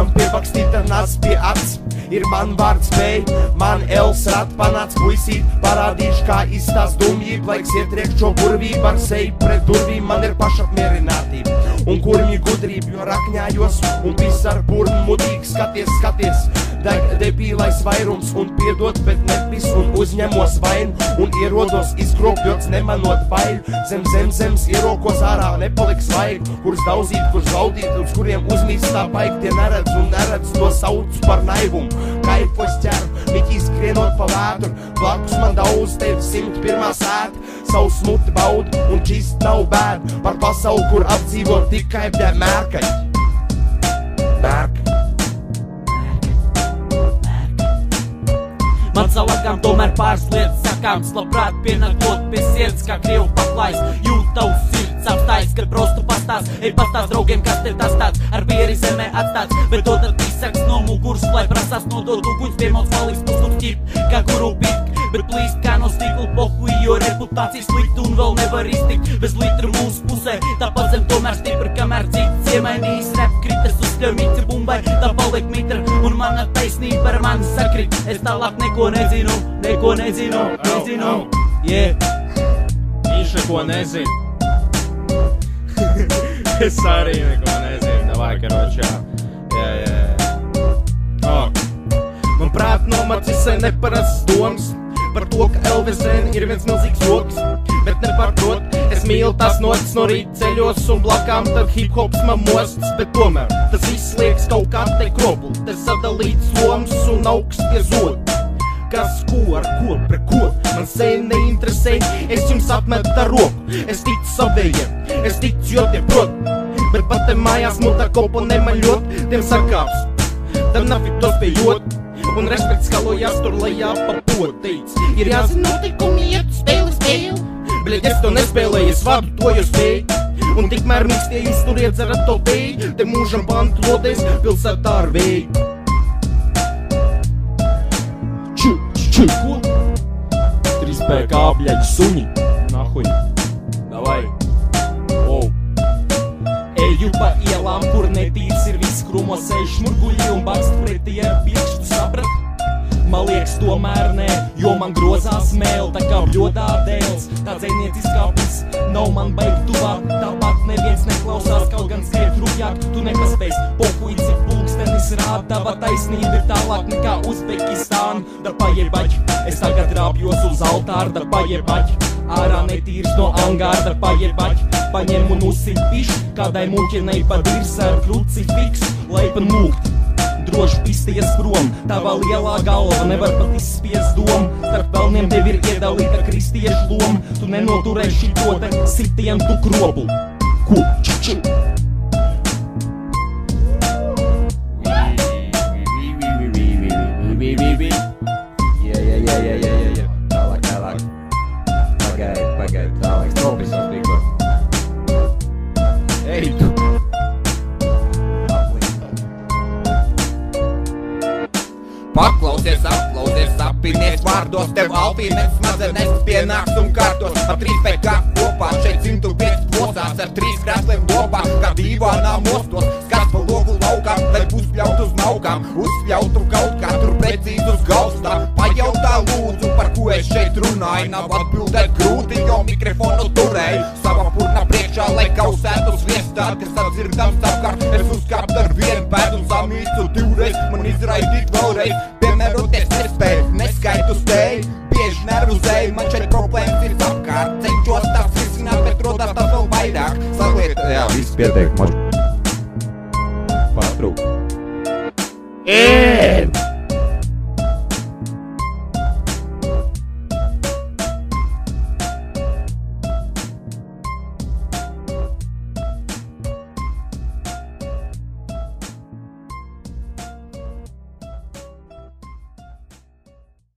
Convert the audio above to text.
Kuram pierpakstīta nāc pie acs. Ir man vārds Bej, man Els rat panāc puisīt. Parādīšu, kā izstās dumjība, laiks ietriekšo burvību ar seju pret durvīm. Man ir pašapmierinātība un kurmju gudrība, jo rakņājos un pis ar burnu mudīgi skaties, skaties. Debīlais vairums un piedot, bet nepis un uzņemos vainu un ierodos izkropļots nemanot baiļu. Zems ierokos ārā nepaliks vaigu, kurus daudzīt, kurus gaudīt, uz kuriem uzmīst tā baigi. Tie neredz un neredz, to sauc par naivumu. Kaifos ķeru, Miķis skrienot pa vētru, blakus man daudz tevi 101. sēta. Savu smuti baudu un čist nav bēdu par pasauli, kur apdzīvot tikai bļē mērkaļi. Man salagām tomēr pāris lietas sakāms, labprāt pienākot pie sirds, kā krievu paklājs. Jūt tavs sirds apstājas, kad prostu pastās. Ej pastās draugiem, kas tev tas tāds, ar bieri zemē atstāts. Bet to tad izsaks no muguras, lai prasās nodot uguņs, piemalts palīgs pusnuk ķip, kā guru pitk. Bet plīst kā no stikla pohuj, jo reputācija slikta un vēl nevar iztikt bez litra mūsu pusē. Tāpat zem tomēr stipra, kamēr cits iemainījis rap kritas uzskļauj mici bumbai, tā paliek mitra un mana taisnība ar mani sakrit. Es tālāk neko nezinu, yeah. Viņš neko nezinu. Es arī neko nezinu, davai, karočā. Man prāt nomacīsē neparasts domas par to, ka LVZN ir viens milzīgs joks, bet nepārprot, es mīlu tās notis no rīta ceļos un blakām tad hip-hops man mostas, bet tomēr tas viss liekas kaut kā te kropli, te sadalīts lomas un augsts pie zodi. Kas, ko, ar ko, pre ko, man sen neinteresē, es jums atmetu ar roku, es ticu savējiem, es ticu, jo tie prot, bet pat te mājās mutā kopo nemaļot, tiem sarkāps, tam nafi tos pie jot. Un respekts kalojās tur lejā pa poteic. Ir jāzina notikumi, ja tu spēli. Bļeģ, es to nespēlēju, es vadu to, jo spēju. Un tikmēr mīkstie jūs tur iedzerat to teju, te mūžam bantu lodēs pilsētā ar vēju. Ko? 3PK, bļeģ, suņi. Nahuj. Davai. Eju pa ielām, kur netīrs ir viss krumo sēž šmurguļi un bakst pretī ar pirkstu, tu saprat? Man liekas tomēr nē, jo man grozās mēl, tā kā bļodā dēls. Tā dzēnieciskā pis nav man baigi tuvā, tāpat neviens neklausās, kaut gan skriet rupjāk, tu nepaspēs. Pohuj, cik pulkstenis rād, tava taisnība ir tālāk nekā Uzbekistāna. Da pajebaģi, es tagad rāpjos uz altāru, da pajebaģi. Ārā netīrs no angāra, da pajebaģi. Paņem un uzsit pišu, kādai muķenei pa dirs ar krucifiksu, lai pa mūgt. Droši pisties prom, tava lielā galva nevar pat izspiest domu. Starp pelniem tev ir iedalīta kristiešu loma, tu nenoturēši to te sitienu tu kroplu. Ko? Čiči! Pagaid, tālāk, stropisās tikko. Ej, tu! Paklausies, apinies vārdos, tev alpīnes smadzenes pienāks un kārtos. Ar 3PK kopā šeit 105 posās, ar 3 krēsliem lopā, kā dīvānā mostos. Skats pa logu laukā, lai uzpļautu uz naukām, uzpļautu kaut kā tur precīzi uz galstā. Pajautā lūdzu, par ko es šeit runāju, nav atbildēt grūti, jo mikrofonu turēju sava purna priekšā, lai kausētu sviestāt, kas atdzirdams apkārt. Es uzkāpt ar vienu pēdu un samīstu divreiz, man izraidīt vēlreiz. Piemēroties nespēju, neskaitu spēju, bieži nervuzēju, man šeit problēmas ir apkārt. Cenšos tās risināt, bet rodās tās vēl vairāk. Sagliet, jā, viss pietiek, man pārtrūk.